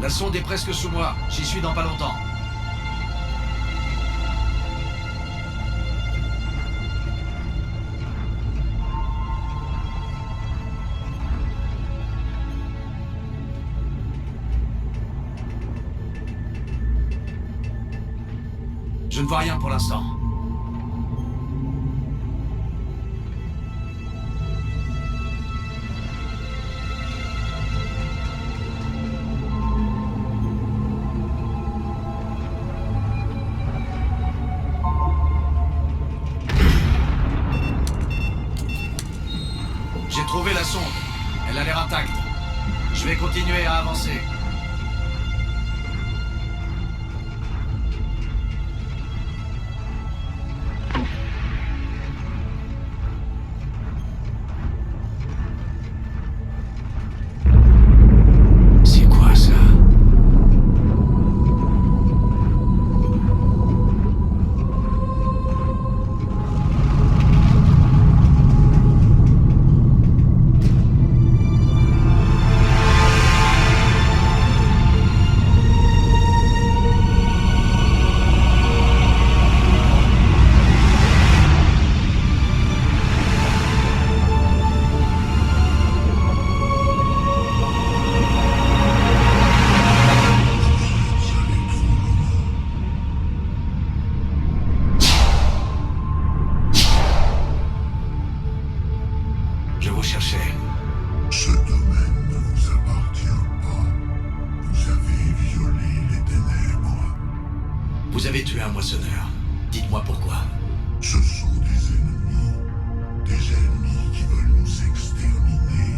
La sonde est presque sous moi. J'y suis dans pas longtemps. Je ne vois rien pour l'instant. J'ai trouvé la sonde. Elle a l'air intacte. Je vais continuer à avancer. C'est quoi ça? Je vous cherchais. Ce domaine ne vous appartient pas. Vous avez violé les ténèbres. Vous avez tué un moissonneur. Dites-moi pourquoi. Ce sont des ennemis qui veulent nous exterminer.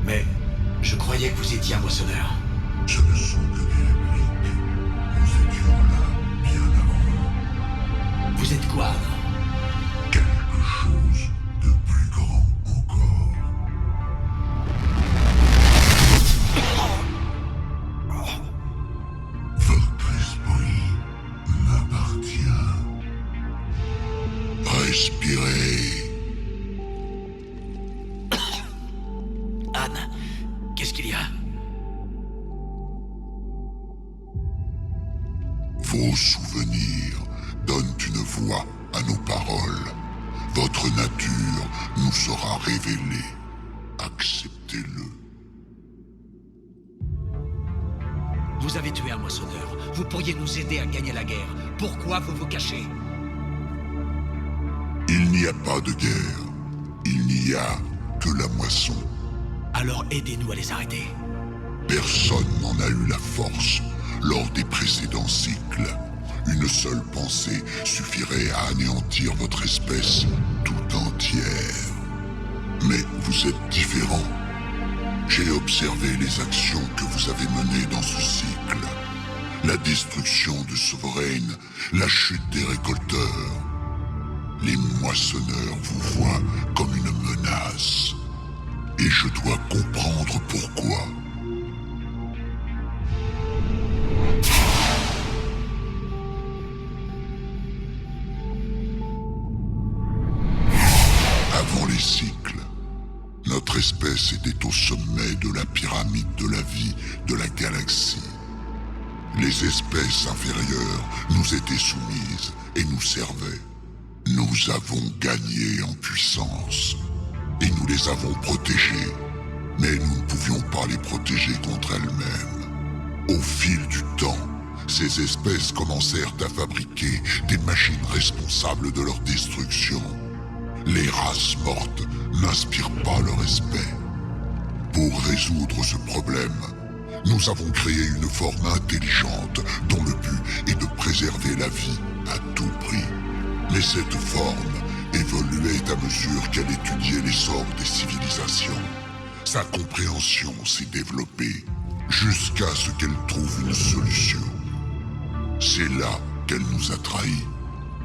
Mais je croyais que vous étiez un moissonneur. Ce ne sont que des répliques. Nous étions là bien avant. Vous êtes quoi, alors? Quelque chose de plus grand encore. Votre esprit m'appartient. Respirez. Anne, qu'est-ce qu'il y a? Vos souvenirs donnent une voix à nos paroles. Votre nature nous sera révélée. Acceptez-le. Vous avez tué un moissonneur. Vous pourriez nous aider à gagner la guerre. Pourquoi vous vous cachez? Il n'y a pas de guerre. Il n'y a que la moisson. Alors aidez-nous à les arrêter. Personne n'en a eu la force lors des précédents cycles. Une seule pensée suffirait à anéantir votre espèce tout entière. Mais vous êtes différent. J'ai observé les actions que vous avez menées dans ce cycle. La destruction de Sovereign, la chute des récolteurs. Les moissonneurs vous voient comme une menace. Et je dois comprendre pourquoi. Avant les cycles, notre espèce était au sommet de la pyramide de la vie de la galaxie. Les espèces inférieures nous étaient soumises et nous servaient. Nous avons gagné en puissance et nous les avons protégées, mais nous ne pouvions pas les protéger contre elles-mêmes. Au fil du temps, ces espèces commencèrent à fabriquer des machines responsables de leur destruction. Les races mortes n'inspirent pas le respect. Pour résoudre ce problème, nous avons créé une forme intelligente dont le but est de préserver la vie à tout prix. Mais cette forme évoluait à mesure qu'elle étudiait l'essor des civilisations. Sa compréhension s'est développée jusqu'à ce qu'elle trouve une solution. C'est là qu'elle nous a trahis.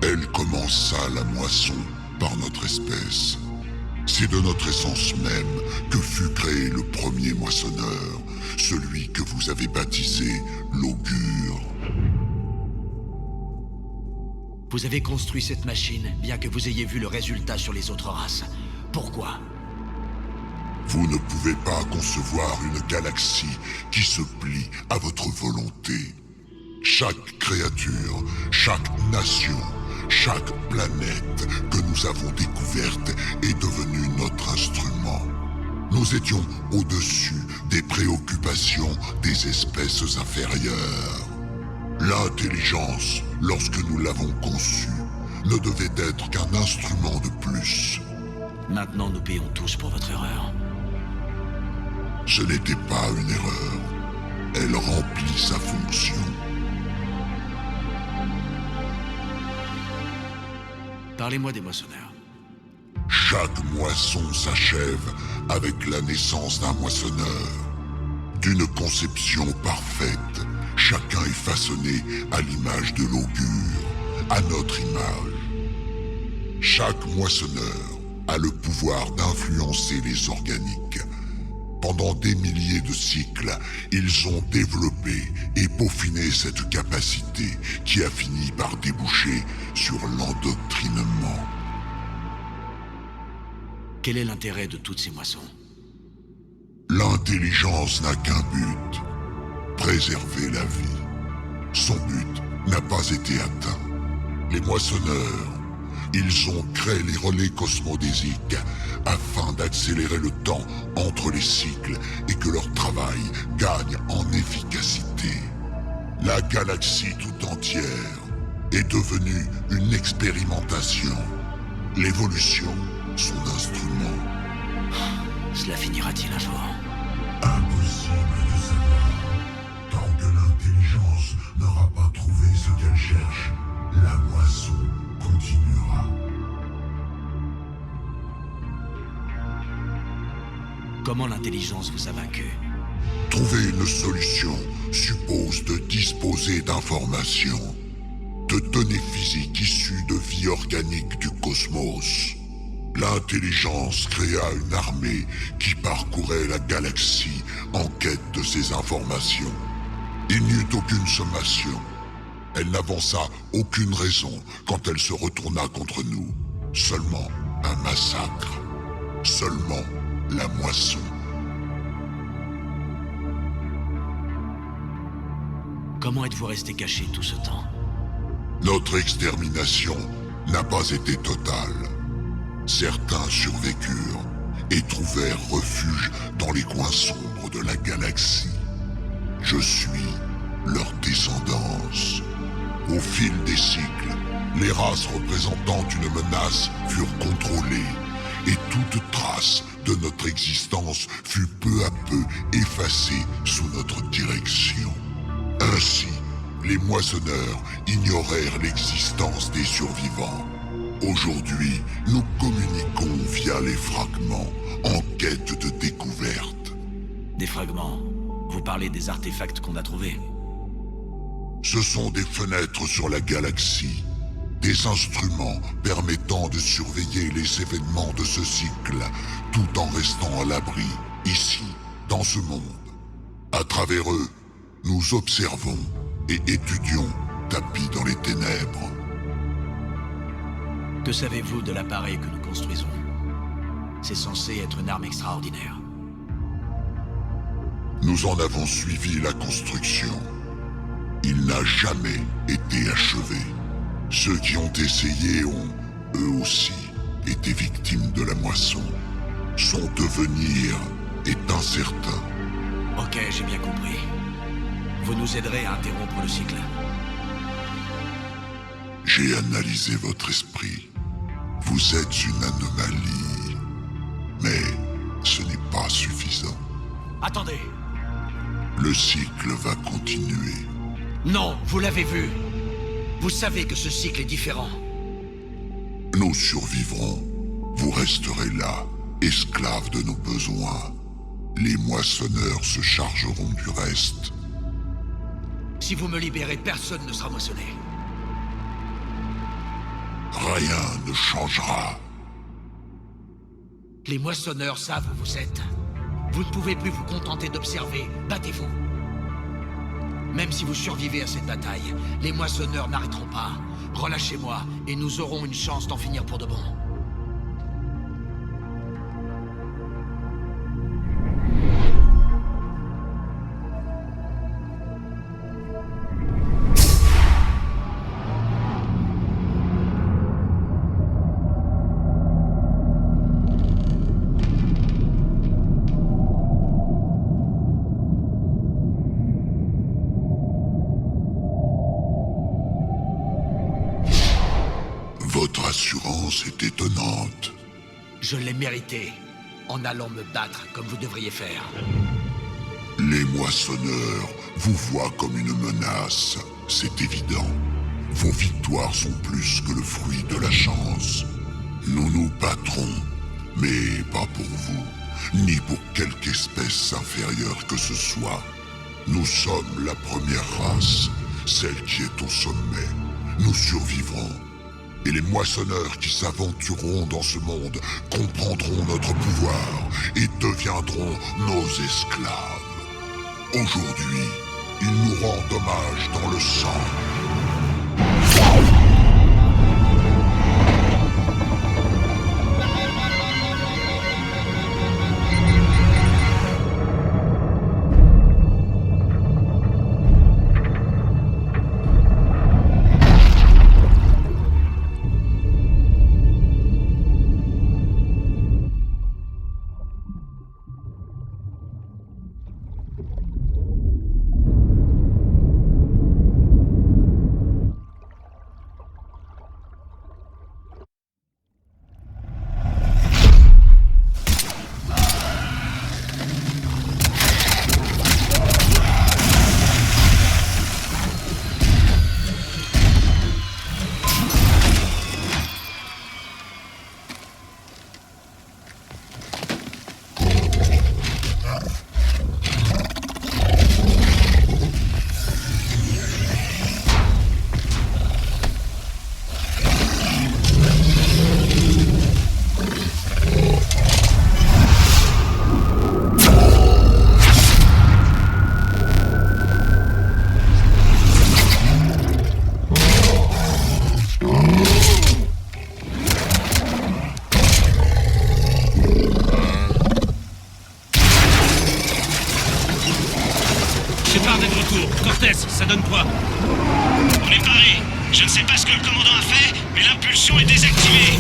Elle commença la moisson par notre espèce. C'est de notre essence même que fut créé le premier moissonneur, celui que vous avez baptisé l'Augure. Vous avez construit cette machine, bien que vous ayez vu le résultat sur les autres races. Pourquoi? Vous ne pouvez pas concevoir une galaxie qui se plie à votre volonté. Chaque créature, chaque nation, chaque planète que nous avons découverte est devenue notre instrument. Nous étions au-dessus des préoccupations des espèces inférieures. L'intelligence, lorsque nous l'avons conçue, ne devait être qu'un instrument de plus. Maintenant, nous payons tous pour votre erreur. Ce n'était pas une erreur. Elle remplit sa fonction. Parlez-moi des moissonneurs. Chaque moisson s'achève avec la naissance d'un moissonneur. D'une conception parfaite, chacun est façonné à l'image de l'augure, à notre image. Chaque moissonneur a le pouvoir d'influencer les organiques. Pendant des milliers de cycles, ils ont développé et peaufiné cette capacité qui a fini par déboucher sur l'endoctrinement. Quel est l'intérêt de toutes ces moissons? L'intelligence n'a qu'un but, préserver la vie. Son but n'a pas été atteint. Les moissonneurs, ils ont créé les relais cosmodésiques afin d'accélérer le temps entre les cycles et que leur travail gagne en efficacité. La galaxie tout entière est devenue une expérimentation. L'évolution, son instrument. Cela finira-t-il un jour? Impossible de savoir. Tant que l'intelligence n'aura pas trouvé ce qu'elle cherche, la moisson continuera. Comment l'intelligence vous a vaincu? Trouver une solution suppose de disposer d'informations, de données physiques issues de vie organique du cosmos. L'intelligence créa une armée qui parcourait la galaxie en quête de ces informations. Il n'y eut aucune sommation. Elle n'avança aucune raison quand elle se retourna contre nous. Seulement un massacre. Seulement la moisson. Comment êtes-vous resté caché tout ce temps? Notre extermination n'a pas été totale. Certains survécurent et trouvèrent refuge dans les coins sombres de la galaxie. Je suis leur descendance. Au fil des cycles, les races représentant une menace furent contrôlées et toute trace de notre existence fut peu à peu effacée sous notre direction. Ainsi, les moissonneurs ignorèrent l'existence des survivants. Aujourd'hui, nous communiquons via les fragments en quête de découverte. Des fragments? Vous parlez des artefacts qu'on a trouvés? Ce sont des fenêtres sur la galaxie, des instruments permettant de surveiller les événements de ce cycle, tout en restant à l'abri, ici, dans ce monde. À travers eux, nous observons et étudions tapis dans les ténèbres. Que savez-vous de l'appareil que nous construisons? C'est censé être une arme extraordinaire. Nous en avons suivi la construction. Il n'a jamais été achevé. Ceux qui ont essayé ont, eux aussi, été victimes de la moisson. Son devenir est incertain. Ok, j'ai bien compris. Vous nous aiderez à interrompre le cycle. J'ai analysé votre esprit. Vous êtes une anomalie. Mais ce n'est pas suffisant. Attendez! Le cycle va continuer. Non, vous l'avez vu! Vous savez que ce cycle est différent. Nous survivrons. Vous resterez là, esclaves de nos besoins. Les moissonneurs se chargeront du reste. Si vous me libérez, personne ne sera moissonné. Rien ne changera. Les moissonneurs savent où vous êtes. Vous ne pouvez plus vous contenter d'observer. Battez-vous. Même si vous survivez à cette bataille, les moissonneurs n'arrêteront pas. Relâchez-moi et nous aurons une chance d'en finir pour de bon. Votre assurance est étonnante. Je l'ai mérité, en allant me battre comme vous devriez faire. Les moissonneurs vous voient comme une menace, c'est évident. Vos victoires sont plus que le fruit de la chance. Nous nous battrons, mais pas pour vous, ni pour quelque espèce inférieure que ce soit. Nous sommes la première race, celle qui est au sommet. Nous survivrons. Et les moissonneurs qui s'aventureront dans ce monde comprendront notre pouvoir et deviendront nos esclaves. Aujourd'hui, ils nous rendent hommage dans le sang. Ça donne quoi? On est paré. Je ne sais pas ce que le commandant a fait, mais l'impulsion est désactivée.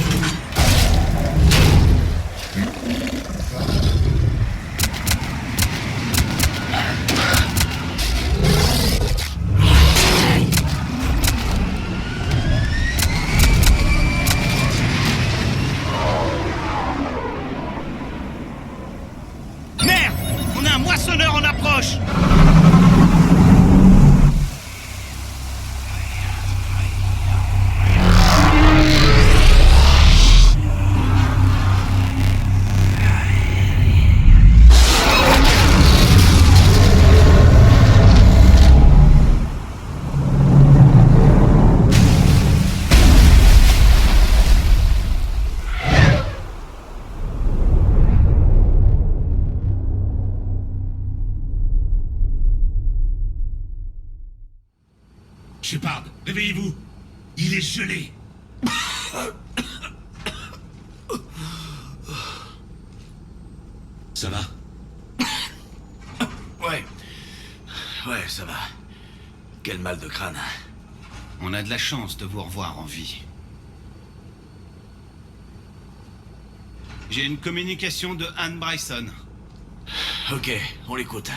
Merde! On a un moissonneur en approche! Shepard, réveillez-vous. Il est gelé. Ça va? Ouais. Ouais, ça va. Quel mal de crâne. On a de la chance de vous revoir en vie. J'ai une communication de Anne Bryson. Ok, on l'écoute.